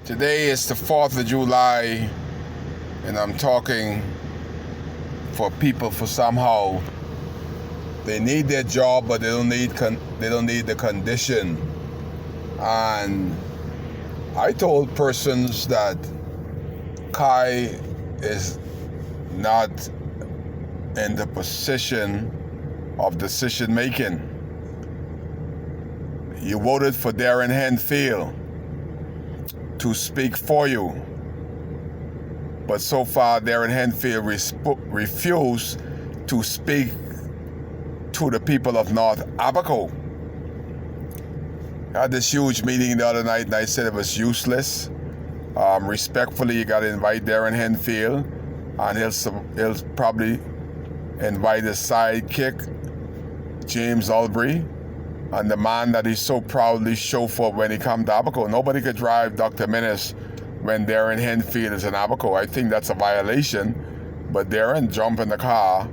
Today is the 4th of July, and I'm talking for people for somehow they need their job, but they don't need the condition. And I told persons that Kai is not in the position of decision making. You voted for Darren Henfield to speak for you, but so far Darren Henfield refused to speak to the people of North Abaco. I had this huge meeting the other night and I said it was useless. Respectfully, you got to invite Darren Henfield, and he'll probably invite his sidekick, James Albury, and the man that he so proudly chauffeured when he come to Abaco. Nobody could drive Dr. Menace when Darren Henfield is in Abaco. I think that's a violation, but Darren jump in the car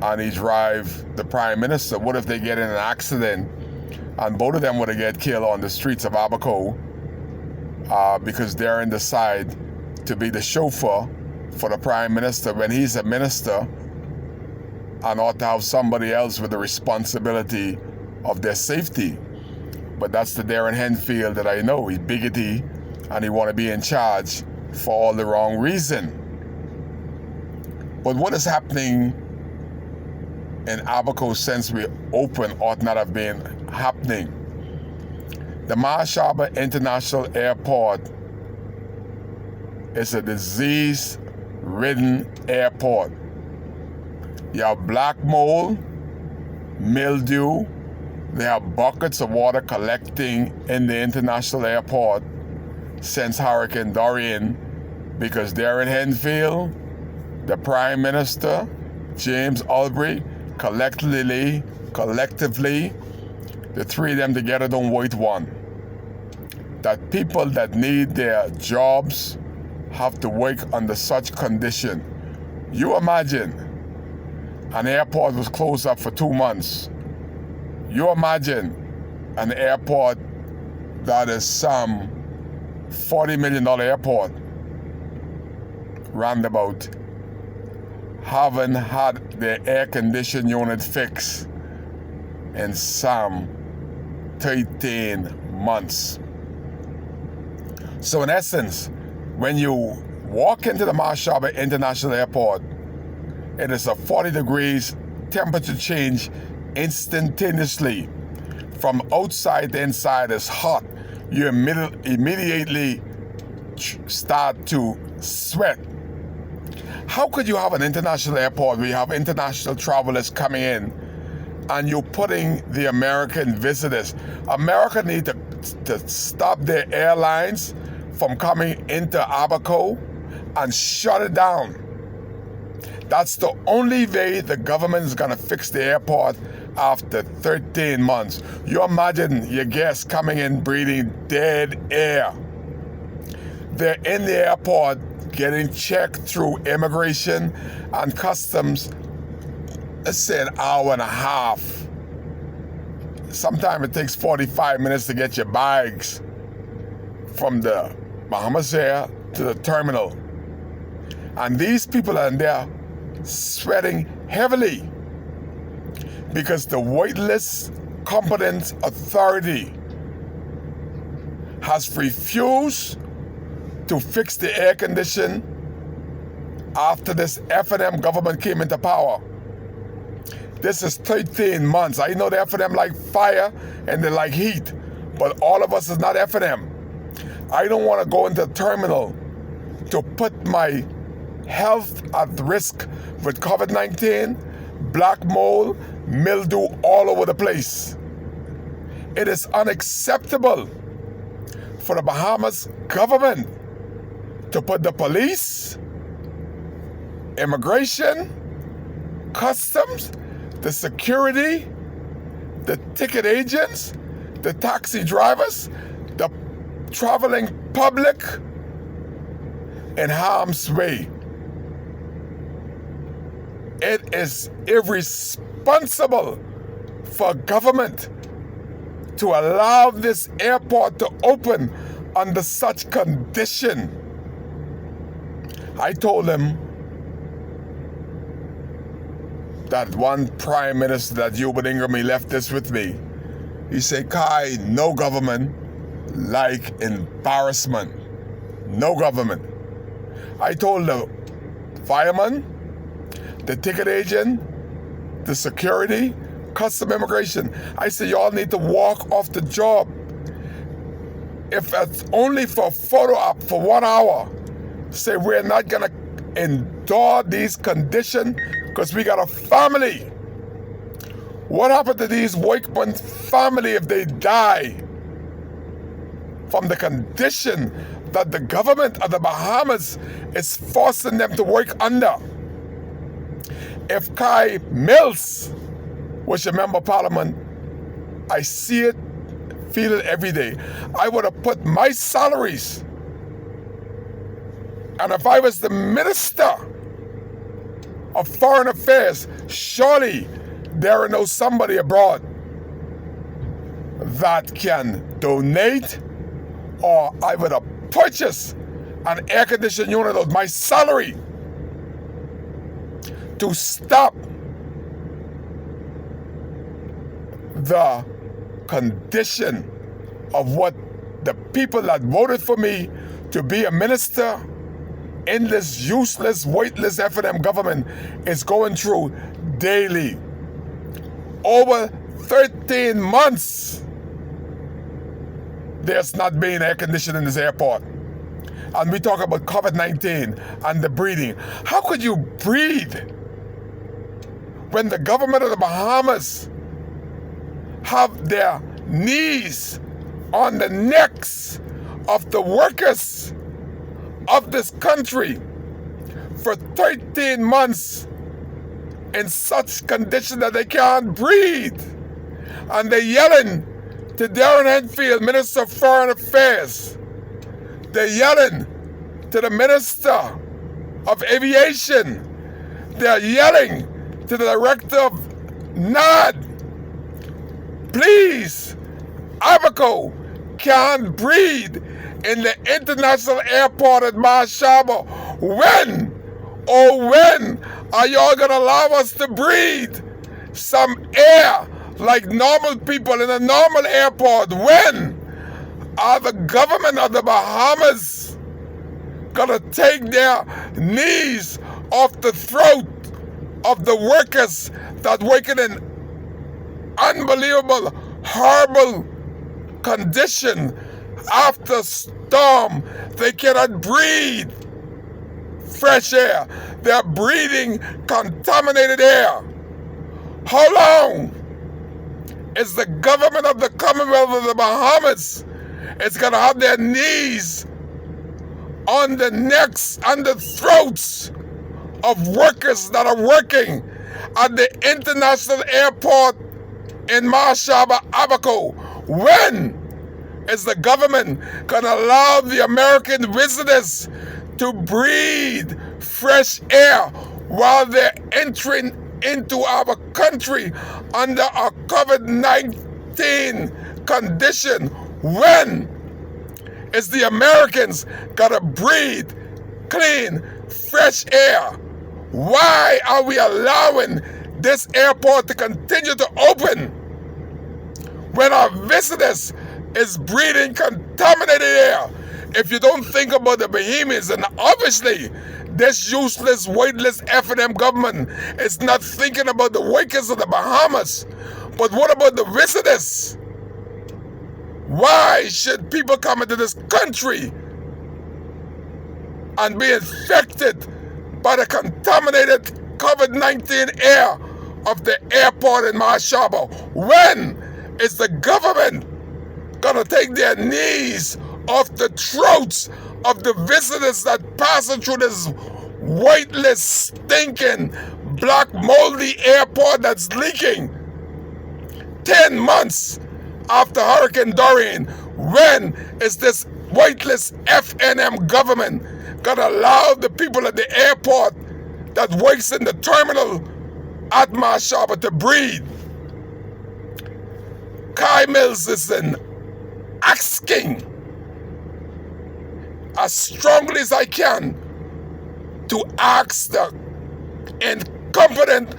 and he drive the Prime Minister. What if they get in an accident and both of them would have get killed on the streets of Abaco because Darren decide to be the chauffeur for the Prime Minister when he's a minister and ought to have somebody else with the responsibility of their safety. But that's the Darren Henfield that I know. He's bigoty and he want to be in charge for all the wrong reason. But what is happening in Abaco since we opened ought not have been happening. The Marsh Harbor International Airport is a disease-ridden airport. You have black mold, mildew. They have buckets of water collecting in the international airport since Hurricane Dorian because Darren Henfield, the Prime Minister, James Albury, collectively, the three of them together don't wait one. That people that need their jobs have to work under such condition. You imagine an airport was closed up for 2 months. You imagine an airport that is some $40 million airport, roundabout, haven't had their air conditioning unit fixed in some 13 months. So in essence, when you walk into the Marsh Harbor International Airport, it is a 40 degrees temperature change instantaneously. From outside to inside is hot. You immediately start to sweat. How could you have an international airport where you have international travelers coming in and you're putting the American visitors? America need to stop their airlines from coming into Abaco and shut it down. That's the only way the government is going to fix the airport after 13 months. You imagine your guests coming in breathing dead air. They're in the airport getting checked through immigration and customs, let's say an hour and a half. Sometimes it takes 45 minutes to get your bags from the Bahamas Air to the terminal. And these people are in there sweating heavily because the Waitlist Competent Authority has refused to fix the air condition after this F&M government came into power. This is 13 months. I know the F&M like fire and they like heat, but all of us is not F&M. I don't want to go into the terminal to put my health at risk with COVID-19, black mold, mildew all over the place. It is unacceptable for the Bahamas government to put the police, immigration, customs, the security, the ticket agents, the taxi drivers, the traveling public in harm's way. It is irresponsible for government to allow this airport to open under such condition. I told him that one prime minister that Hubert Ingram, he left this with me. He said, Kai, no government like embarrassment. No government. I told the fireman, the ticket agent, the security, custom immigration, I said, y'all need to walk off the job. If it's only for a photo op for 1 hour, say we're not gonna endure these conditions because we got a family. What happened to these workmen family if they die from the condition that the government of the Bahamas is forcing them to work under? If Kai Mills was your member of parliament, I see it, feel it every day. I would have put my salaries, and if I was the Minister of Foreign Affairs, surely there knows somebody abroad that can donate, or I would have purchased an air conditioning unit of my salary to stop the condition of what the people that voted for me to be a minister in this useless, weightless F&M government is going through daily. Over 13 months, there's not been air conditioning in this airport. And we talk about COVID-19 and the breathing. How could you breathe when the government of the Bahamas have their knees on the necks of the workers of this country for 13 months in such condition that they can't breathe? And they're yelling to Darren Enfield, Minister of Foreign Affairs. They're yelling to the Minister of Aviation. They're yelling to the Director of NAD. Please, Abaco can't breathe in the international airport at Mashaba. When, oh when, are y'all gonna allow us to breathe some air like normal people in a normal airport? When are the government of the Bahamas gonna take their knees off the throat of the workers that working in unbelievable, horrible condition after storm? They cannot breathe fresh air. They're breathing contaminated air. How long is the government of the Commonwealth of the Bahamas is gonna have their knees on the necks and the throats of workers that are working at the international airport in Mashaba, Abaco? When is the government gonna allow the American visitors to breathe fresh air while they're entering into our country under a COVID-19 condition? When is the Americans gonna breathe clean, fresh air? Why are we allowing this airport to continue to open when our visitors is breathing contaminated air? If you don't think about the Bahamians, and obviously this useless, weightless F&M government is not thinking about the workers of the Bahamas, but what about the visitors? Why should people come into this country and be infected by the contaminated COVID-19 air of the airport in Mashaba? When is the government gonna take their knees off the throats of the visitors that passing through this weightless, stinking, black, moldy airport that's leaking? 10 months after Hurricane Dorian, when is this weightless F&M government gonna allow the people at the airport that works in the terminal at Mashaba to breathe? Kai Mills is asking as strongly as I can to ask the incompetent,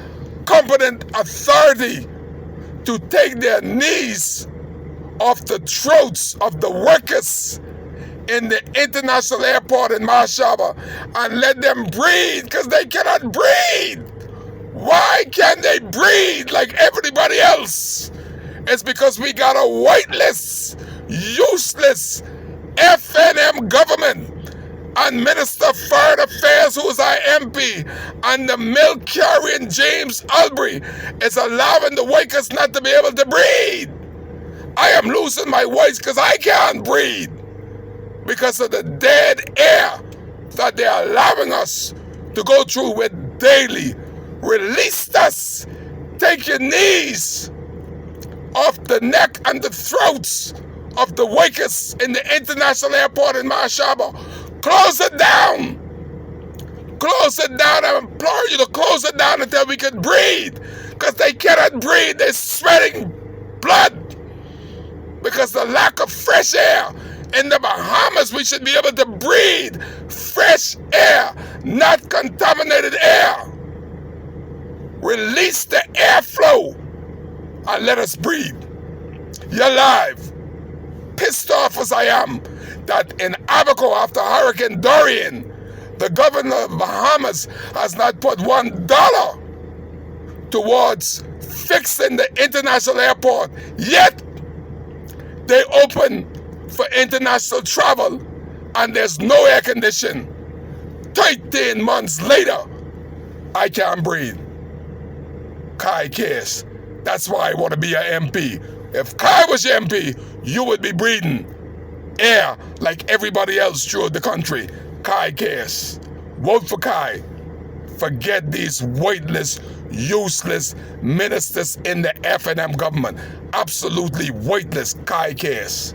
competent authority to take their knees off the throats of the workers in the international airport in Mashaba and let them breathe, because they cannot breathe. Why can't they breathe like everybody else? It's because we got a weightless, useless FNM government, and Minister of Foreign Affairs, who is our MP, and the milk carrying James Albury is allowing the workers not to be able to breathe. I am losing my voice because I can't breathe because of the dead air that they are allowing us to go through with daily. Release us. Take your knees off the neck and the throats of the workers in the international airport in Mashaba. Close it down. Close it down. I implore you to close it down until we can breathe, because they cannot breathe. They're sweating blood because the lack of fresh air. In the Bahamas, we should be able to breathe fresh air, not contaminated air. Release the airflow and let us breathe. You're alive. Pissed off as I am that in Abaco, after Hurricane Dorian, the governor of Bahamas has not put $1 towards fixing the international airport. Yet they open for international travel and there's no air conditioning. 13 months later, I can't breathe. Kai cares. That's why I want to be an MP. If Kai was your MP, you would be breathing air like everybody else throughout the country. Kai cares. Vote for Kai. Forget these weightless, useless ministers in the FNM government. Absolutely weightless. Kai cares.